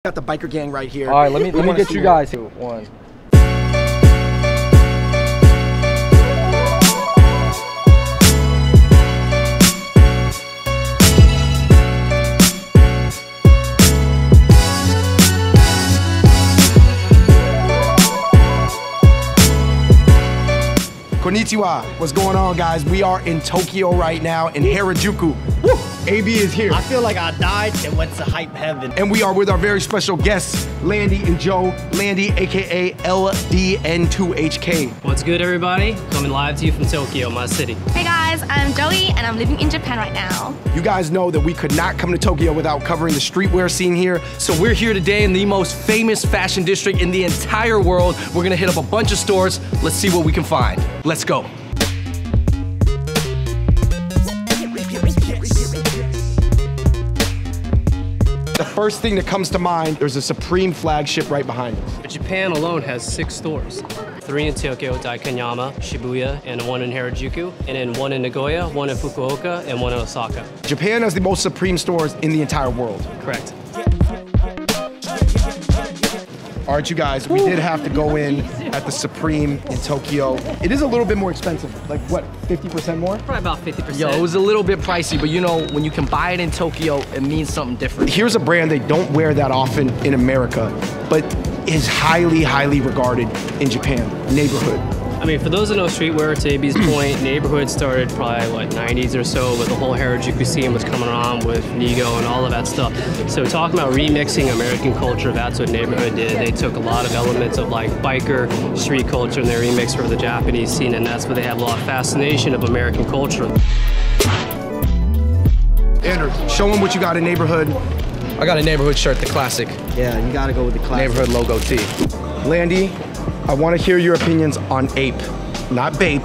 Got the biker gang right here. All right, let me get you guys here. One. Konnichiwa. What's going on, guys? We are in Tokyo right now in Harajuku. Woo! AB is here. I feel like I died and went to hype heaven. And we are with our very special guests, Landy and Joe. Landy, aka LDN2HK. What's good, everybody? Coming live to you from Tokyo, my city. Hey guys, I'm Joey and I'm living in Japan right now. You guys know that we could not come to Tokyo without covering the streetwear scene here. So we're here today in the most famous fashion district in the entire world. We're gonna hit up a bunch of stores. Let's see what we can find. Let's go. The first thing that comes to mind, there's a Supreme flagship right behind us. Japan alone has 6 stores. 3 in Tokyo, Daikanyama, Shibuya, and 1 in Harajuku, and then 1 in Nagoya, 1 in Fukuoka, and 1 in Osaka. Japan has the most Supreme stores in the entire world. Correct. All right, you guys, we did have to go in at the Supreme in Tokyo. It is a little bit more expensive, like what, 50% more? Probably about 50%. Yo, it was a little bit pricey, but you know, when you can buy it in Tokyo, it means something different. Here's a brand they don't wear that often in America, but is highly, highly regarded in Japan, Neighborhood. I mean, for those that know streetwear, to AB's point, Neighborhood started probably, what, 90s or so, with the whole Harajuku scene was coming on with Nigo and all of that stuff. So talking about remixing American culture, that's what Neighborhood did. They took a lot of elements of like biker, street culture, and they remixed for the Japanese scene, and that's where they have a lot of fascination of American culture. Andrew, show them what you got in Neighborhood. I got a Neighborhood shirt, the classic. Yeah, you gotta go with the classic. Neighborhood logo tee. Landy, I want to hear your opinions on APE, not BAPE,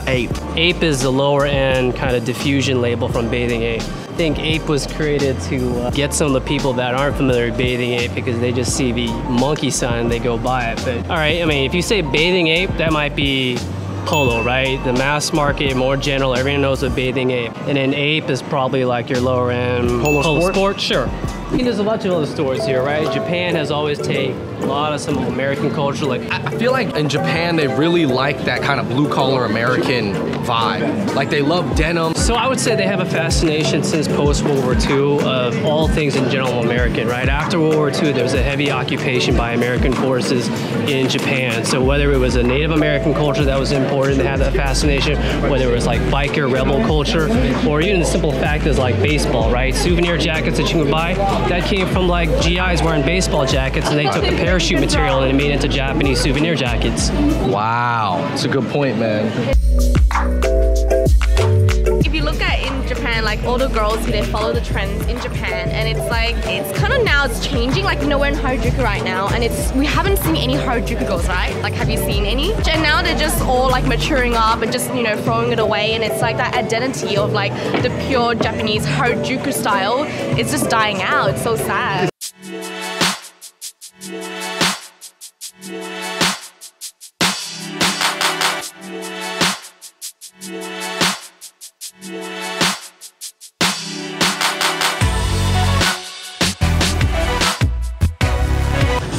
APE. APE is the lower end kind of diffusion label from Bathing Ape. I think APE was created to get some of the people that aren't familiar with Bathing Ape because they just see the monkey sign and they go buy it. But all right, I mean, if you say Bathing Ape, that might be Polo, right? The mass market, more general, everyone knows what Bathing Ape. And then Ape is probably like your lower end Polo Sport, sure. I mean, there's a bunch of other stores here, right? Japan has always taken a lot of some American culture. Like, I feel like in Japan, they really like that kind of blue-collar American vibe. Like, they love denim. So I would say they have a fascination since post-World War II of all things in general American, right? After World War II, there was a heavy occupation by American forces in Japan. So whether it was a Native American culture that was important, they had that fascination, whether it was like biker, rebel culture, or even the simple fact is like baseball, right? Souvenir jackets that you can buy, that came from like GIs wearing baseball jackets, and they took the parachute material and it made it into Japanese souvenir jackets. Wow, that's a good point, man. If you look at in Japan, like all the girls here, they follow the trends in Japan, and it's like, it's kind of now, it's changing. Like, you know, we're in Harajuku right now, and we haven't seen any Harajuku girls, right? Like, have you seen any? And now they're just all like maturing up and just, you know, throwing it away, and it's like that identity of like the pure Japanese Harajuku style, it's just dying out. It's so sad.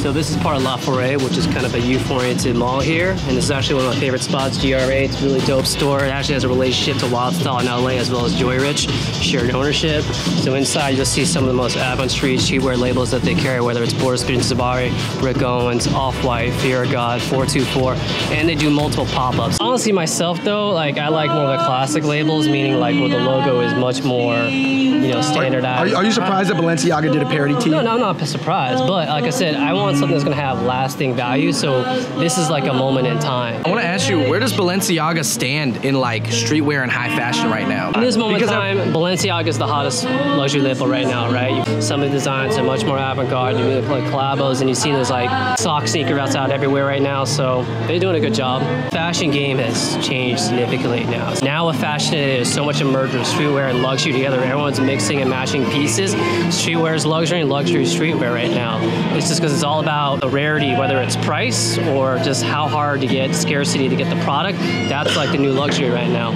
So this is part of La Forêt, which is kind of a youth-oriented mall here, and this is actually one of my favorite spots, GRA. It's a really dope store. It actually has a relationship to Wild Style in LA as well as Joy Rich, shared ownership. So inside you'll see some of the most avant street streetwear labels that they carry, whether it's Border Street Sabari, Rick Owens, Off-White, Fear of God, 424, and they do multiple pop-ups. Honestly, myself though, like I like more of the classic labels, meaning like where the logo is much more, you know, standardized. Are you surprised that Balenciaga did a parody tee? No, I'm not surprised, but like I said, I want something that's gonna have lasting value, so this is like a moment in time. I wanna ask you, where does Balenciaga stand in like streetwear and high fashion right now? In this moment in time, Balenciaga is the hottest luxury label right now, right? Some of the designs are much more avant-garde. You look like collabos, and you see those like sock sneaker outside everywhere right now, so they're doing a good job. Fashion game has changed significantly now. Now with fashion, there's so much a merger of streetwear and luxury together. Everyone's mixing and matching pieces. Streetwear is luxury and luxury is streetwear right now. It's just because it's all about the rarity, whether it's price or just how hard to get, scarcity to get the product. That's like the new luxury right now.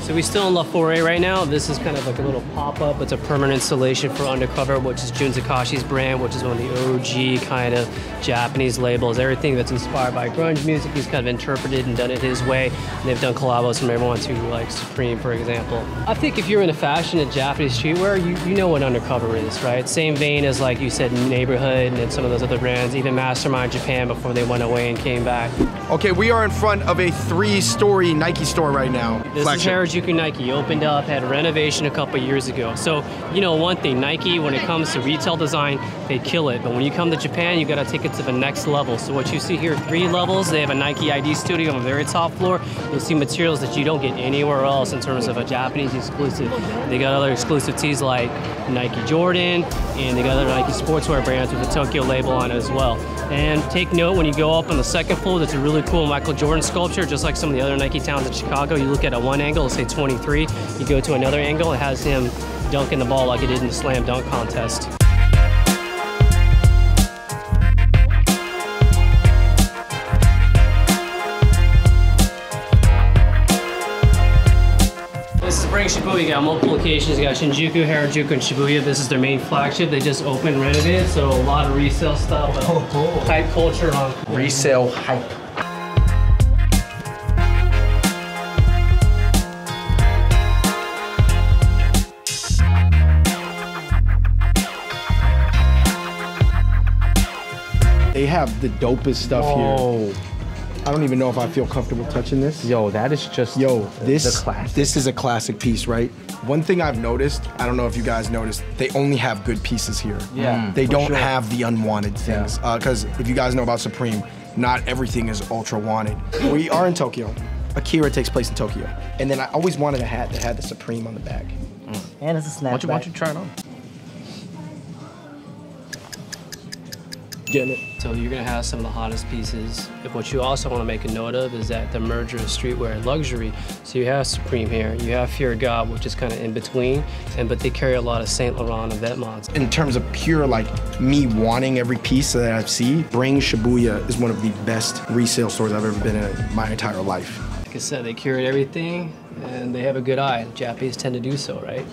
So we're still in La Forêt right now. This is kind of like a little pop-up. It's a permanent installation for Undercover, which is Jun Takashi's brand, which is one of the OG kind of Japanese labels. Everything that's inspired by grunge music, he's kind of interpreted and done it his way. And they've done collabos from everyone to like Supreme, for example. I think if you're into fashion and Japanese streetwear, you know what Undercover is, right? Same vein as like you said, Neighborhood and some of those other brands, even Mastermind Japan before they went away and came back. Okay, we are in front of a 3-story Nike store right now. This is Harajuku Nike, opened up, had a renovation a couple years ago. So, you know, one thing, Nike, when it comes to retail design, they kill it. But when you come to Japan, you gotta take it to the next level. So what you see here, 3 levels. They have a Nike ID studio on the very top floor. You'll see materials that you don't get anywhere else in terms of a Japanese exclusive. They got other exclusive tees like Nike Jordan, and they got other Nike sportswear brands with the Tokyo label on it as well. And take note, when you go up on the second floor, there's a really cool Michael Jordan sculpture, just like some of the other Nike towns in Chicago. You look at one angle, it'll say 23. You go to another angle, it has him dunking the ball like he did in the slam dunk contest. This is Spring Shibuya. You got multiple locations. You got Shinjuku, Harajuku, and Shibuya. This is their main flagship. They just opened, renovated, so a lot of resale stuff, hype culture on Resale hype. They have the dopest stuff here. I don't even know if I feel comfortable touching this. Yo, that is just this is a classic piece, right? One thing I've noticed, I don't know if you guys noticed, they only have good pieces here. Yeah, they don't have the unwanted things. Because if you guys know about Supreme, not everything is ultra wanted. We are in Tokyo. Akira takes place in Tokyo. And then I always wanted a hat that had the Supreme on the back. And it's a snapback. Why don't you try it on? Getting it. So you're gonna have some of the hottest pieces. What you also want to make a note of is that the merger of streetwear and luxury. So you have Supreme here, you have Fear of God, which is kind of in between, but they carry a lot of Saint Laurent and Vetements. In terms of pure, like, me wanting every piece that I see, Spring Shibuya is one of the best resale stores I've ever been in my entire life. Like I said, they curate everything, and they have a good eye. The Japanese tend to do so, right?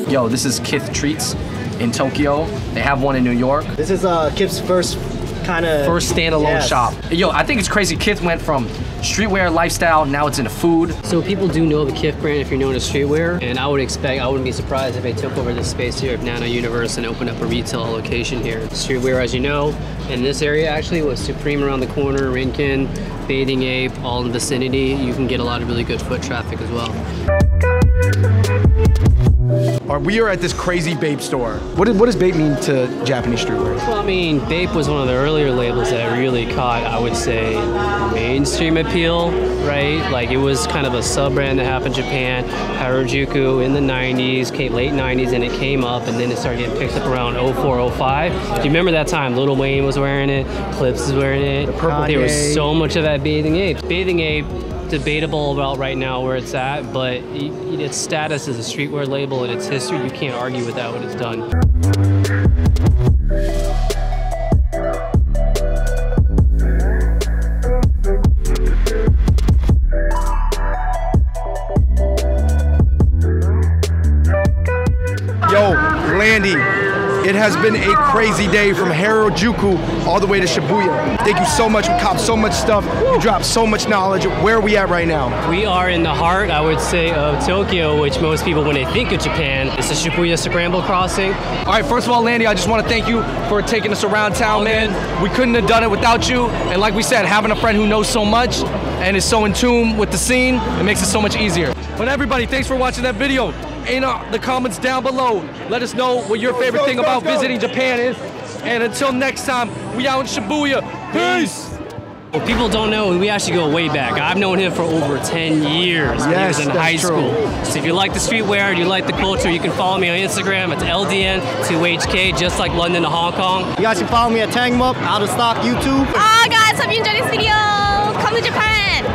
Yo, this is Kith Treats in Tokyo. They have one in New York. This is Kip's first standalone shop. Yo, I think it's crazy. Kith went from streetwear lifestyle, now it's into food. So people do know the Kith brand if you're known as streetwear, and I wouldn't be surprised if they took over this space here at Nano Universe and opened up a retail location here. Streetwear, as you know, in this area actually was Supreme around the corner, Rinkin, Bathing Ape, all in the vicinity. You can get a lot of really good foot traffic as well. We are at this crazy BAPE store. What does BAPE mean to Japanese streetwear? Well, I mean, BAPE was one of the earlier labels that really caught, I would say, mainstream appeal, right? Like, it was kind of a sub-brand that happened in Japan. Harajuku in the 90s, late 90s, and it came up, and then it started getting picked up around 04, 05. Do you remember that time? Lil Wayne was wearing it, Clips was wearing it. There was so much of that Bathing Ape. Bathing Ape, debatable about right now where it's at, but its status as a streetwear label and its history, you can't argue with that, what it's done. Yo, Landy. It has been a crazy day from Harajuku all the way to Shibuya. Thank you so much. We copped so much stuff. You dropped so much knowledge. Where are we at right now? We are in the heart, I would say, of Tokyo, which most people, when they think of Japan, it's the Shibuya Scramble Crossing. All right, first of all, Landy, I just want to thank you for taking us around town, man. We couldn't have done it without you. And like we said, having a friend who knows so much and is so in tune with the scene, it makes it so much easier. But everybody, thanks for watching that video. In the comments down below, let us know what your favorite thing about visiting Japan is. And until next time, we out in Shibuya. Peace! What people don't know, we actually go way back. I've known him for over 10 years when he was in high school. So if you like the streetwear, you like the culture, you can follow me on Instagram. It's LDN2HK, just like London to Hong Kong. You guys can follow me at Tangmup, Out of Stock YouTube. Guys, hope you enjoyed this video. Come to Japan.